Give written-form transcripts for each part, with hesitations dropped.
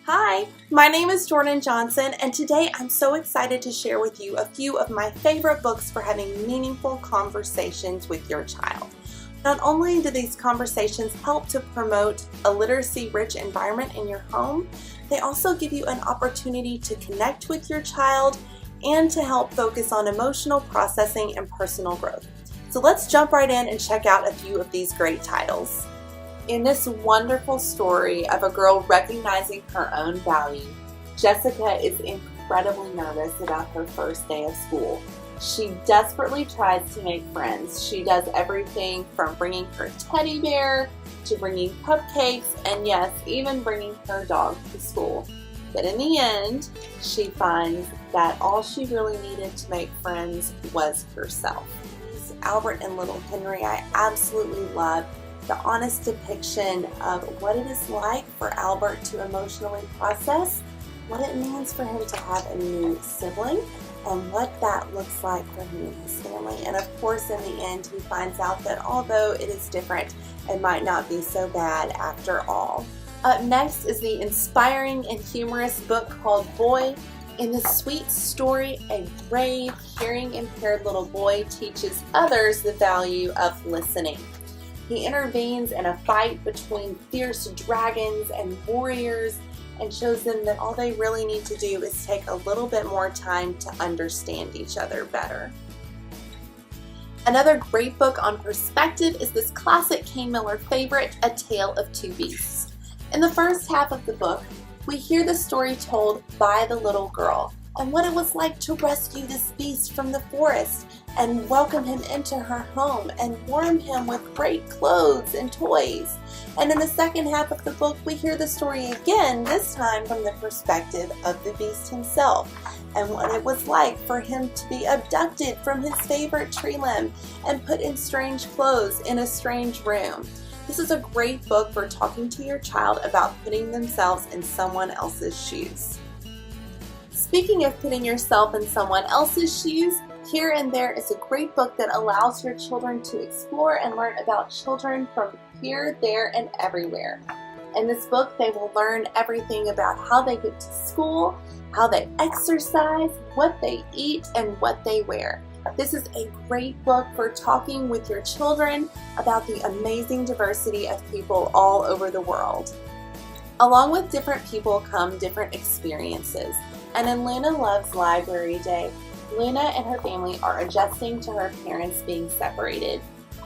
Hi, my name is Jordan Johnson, and today I'm so excited to share with you a few of my favorite books for having meaningful conversations with your child. Not only do these conversations help to promote a literacy-rich environment in your home, they also give you an opportunity to connect with your child and to help focus on emotional processing and personal growth. So let's jump right in and check out a few of these great titles. In this wonderful story of a girl recognizing her own value, Jessica is incredibly nervous about her first day of school. She desperately tries to make friends. She does everything from bringing her teddy bear to bringing cupcakes and yes, even bringing her dog to school. But in the end, she finds that all she really needed to make friends was herself. Albert and Little Henry I absolutely love. The honest depiction of what it is like for Albert to emotionally process what it means for him to have a new sibling and what that looks like for him and his family. And of course, in the end, he finds out that although it is different, it might not be so bad after all. Up next is the inspiring and humorous book called Boy. In this sweet story, a brave, hearing-impaired little boy teaches others the value of listening. He intervenes in a fight between fierce dragons and warriors and shows them that all they really need to do is take a little bit more time to understand each other better. Another great book on perspective is this classic Kane Miller favorite, A Tale of Two Beasts. In the first half of the book, we hear the story told by the little girl and what it was like to rescue this beast from the forest and welcome him into her home and warm him with great clothes and toys. And in the second half of the book, we hear the story again, this time from the perspective of the beast himself and what it was like for him to be abducted from his favorite tree limb and put in strange clothes in a strange room. This is a great book for talking to your child about putting themselves in someone else's shoes. Speaking of putting yourself in someone else's shoes, Here and There is a great book that allows your children to explore and learn about children from here, there, and everywhere. In this book, they will learn everything about how they get to school, how they exercise, what they eat, and what they wear. This is a great book for talking with your children about the amazing diversity of people all over the world. Along with different people come different experiences. And in Luna Loves Library Day, Luna and her family are adjusting to her parents being separated.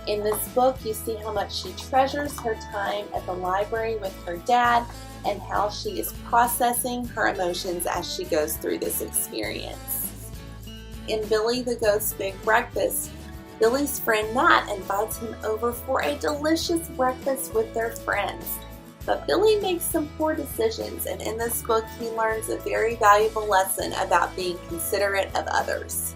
In this book, you see how much she treasures her time at the library with her dad and how she is processing her emotions as she goes through this experience. In Billy the Ghost's Big Breakfast, Billy's friend Nat invites him over for a delicious breakfast with their friends. But Billy makes some poor decisions, and in this book he learns a very valuable lesson about being considerate of others.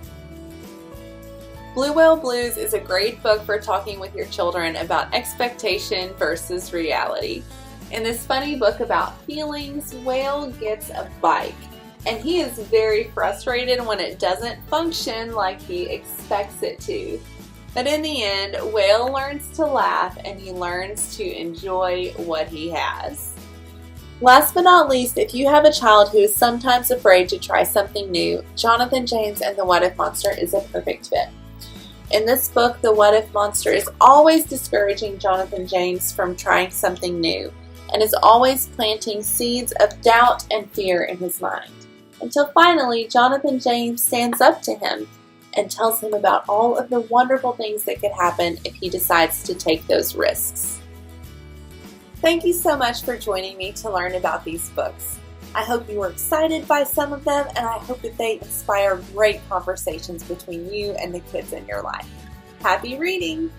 Blue Whale Blues is a great book for talking with your children about expectation versus reality. In this funny book about feelings, Whale gets a bike, and he is very frustrated when it doesn't function like he expects it to. But in the end, Whale learns to laugh and he learns to enjoy what he has. Last but not least, if you have a child who is sometimes afraid to try something new, Jonathan James and the What If Monster is a perfect fit. In this book, the What If Monster is always discouraging Jonathan James from trying something new and is always planting seeds of doubt and fear in his mind. Until finally, Jonathan James stands up to him and tells him about all of the wonderful things that could happen if he decides to take those risks. Thank you so much for joining me to learn about these books. I hope you were excited by some of them, and I hope that they inspire great conversations between you and the kids in your life. Happy reading!